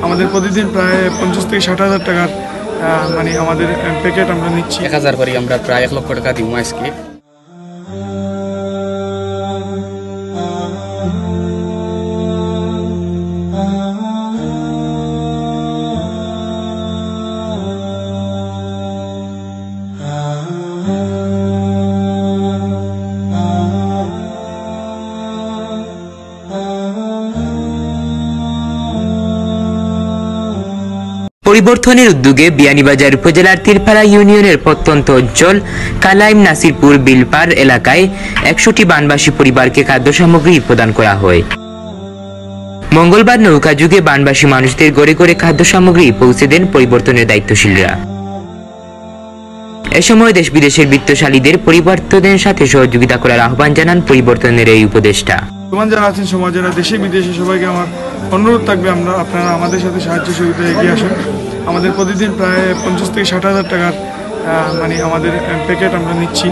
আমাদের প্রতিদিন প্রায় 50 থেকে 60,000 টাকার মানে আমাদের প্যাকেট আমরা নিচ্ছি। 1000 করে আমরা প্রায় 1 লক্ষ টাকা দিব আজকে। পরিবর্তনের উদ্যোগে বিয়ানীবাজার উপজেলার তিরপাড়া ইউনিয়নের প্রত্যন্ত অঞ্চল কালাইম নাসিরপুর বিলপার এলাকায় 100টি বানবাসী পরিবারকে খাদ্য সামগ্রী প্রদান করা হয়। মঙ্গলবার নৌকা যুগে বানবাসী মানুষদের ঘরে ঘরে খাদ্য সামগ্রী পৌঁছে দেন পরিবর্তনের দায়িত্বশীলরা। এ সময় দেশ বিদেশের বিত্তশালীদের পরিবর্তনের সাথে সহযোগিতা করার আহ্বান জানান পরিবর্তনের এই উপদেষ্টা। যারা আছেন সমাজেরা দেশে বিদেশে সবাইকে আমার অনুরোধ থাকবে আপনারা আমাদের সাথে সাহায্য সহযোগিতা এগিয়ে আসুন। আমাদের প্রতিদিন প্রায় 50 থেকে 60,000 টাকার মানে আমাদের প্যাকেট আমরা নিচ্ছি।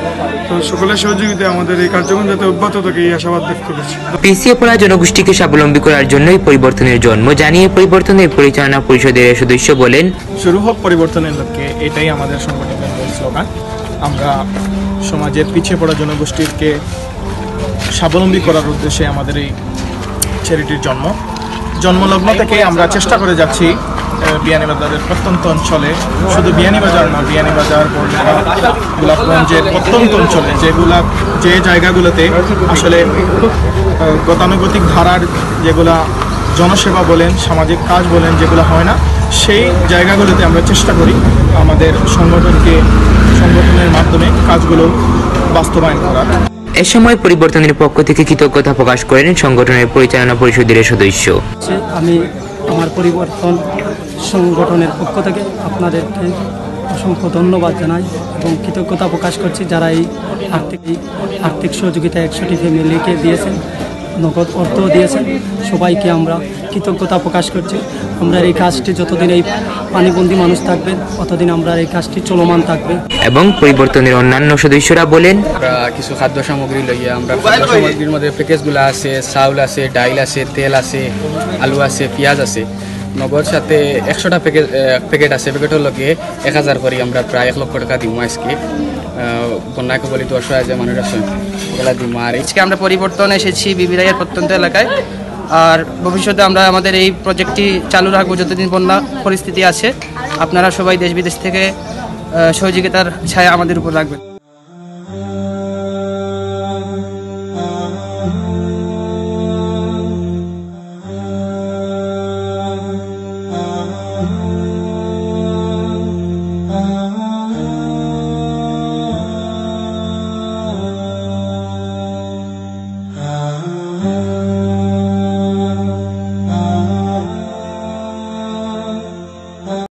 তো সকলের সহযোগিতায় আমাদের এই কার্যক্রম যাতে অব্যাহত থাকে এই আশাবাদ ব্যক্ত করছি। পিছিয়ে পড়া জনগোষ্ঠীকে স্বাবলম্বী করার জন্যই পরিবর্তনের জন্ম জানিয়ে পরিবর্তনের পরিচালনা পরিষদের সদস্য বলেন, শুরু হোক পরিবর্তনের লক্ষ্যে, এটাই আমাদের সংগঠনের স্লোগান। আমরা সমাজের পিছিয়ে পড়া জনগোষ্ঠীকে স্বাবলম্বী করার উদ্দেশ্যে আমাদের এই চ্যারিটির জন্মলগ্ন থেকে আমরা চেষ্টা করে যাচ্ছি বিয়ানীবাজারের প্রত্যন্ত অঞ্চলে, শুধু বিয়ানীবাজার না, বিয়ানীবাজার গোলাপগঞ্জের প্রত্যন্ত অঞ্চলে যে জায়গাগুলোতে আসলে গতানুগতিক ধারার যেগুলা জনসেবা বলেন, সামাজিক কাজ বলেন, যেগুলো হয় না, সেই জায়গাগুলোতে আমরা চেষ্টা করি আমাদের সংগঠনের মাধ্যমে কাজগুলো বাস্তবায়ন করার। এ সময় পরিবর্তনের পক্ষ থেকে কৃতজ্ঞতা প্রকাশ করেন সংগঠনের পরিচালনা পরিষদের সদস্য। আমি আমার পরিবর্তন সংগঠনের পক্ষ থেকে আপনাদেরকে অসংখ্য ধন্যবাদ জানাই এবং কৃতজ্ঞতা প্রকাশ করছি যারা এই আর্থিক সহযোগিতা 100টি ফ্যামিলিকে দিয়েছেন, নগদ অর্থ দিয়েছেন। সবাইকে আমরা কৃতজ্ঞতা প্রকাশ করছি। আমরা এই কাজটি যতদিন এই পানিবন্দী মানুষ থাকবেন ততদিন আমরা এই কাজটি চলমান থাকবে। এবং পরিবর্তনের অন্যান্য সদস্যরা বলেন, আমরা কিছু খাদ্য সামগ্রী লইয়া আমরা খাদ্য সামগ্রীর মধ্যে প্যাকেজগুলো আছে, চাউল আছে, ডাইল আছে, তেল আছে, আলু আছে, পেঁয়াজ আছে। নগদ সাথে 100টা প্যাকেট আছে। প্যাকেটের লগে 1000 করে আমরা প্রায় 1 লক্ষ টাকা দিব আজকে। বন্যা কবলিত অসহায় যে মানুষ আছে ওগুলা দিব। আর আজকে আমরা পরিবর্তন এসেছি বিবিরাইয়ের প্রত্যন্ত এলাকায়। আর ভবিষ্যতে আমরা আমাদের এই প্রজেক্টটি চালু রাখবো যতদিন বন্যা পরিস্থিতি আছে। আপনারা সবাই দেশ বিদেশ থেকে সহযোগিতার ছায়া আমাদের উপর রাখবেন।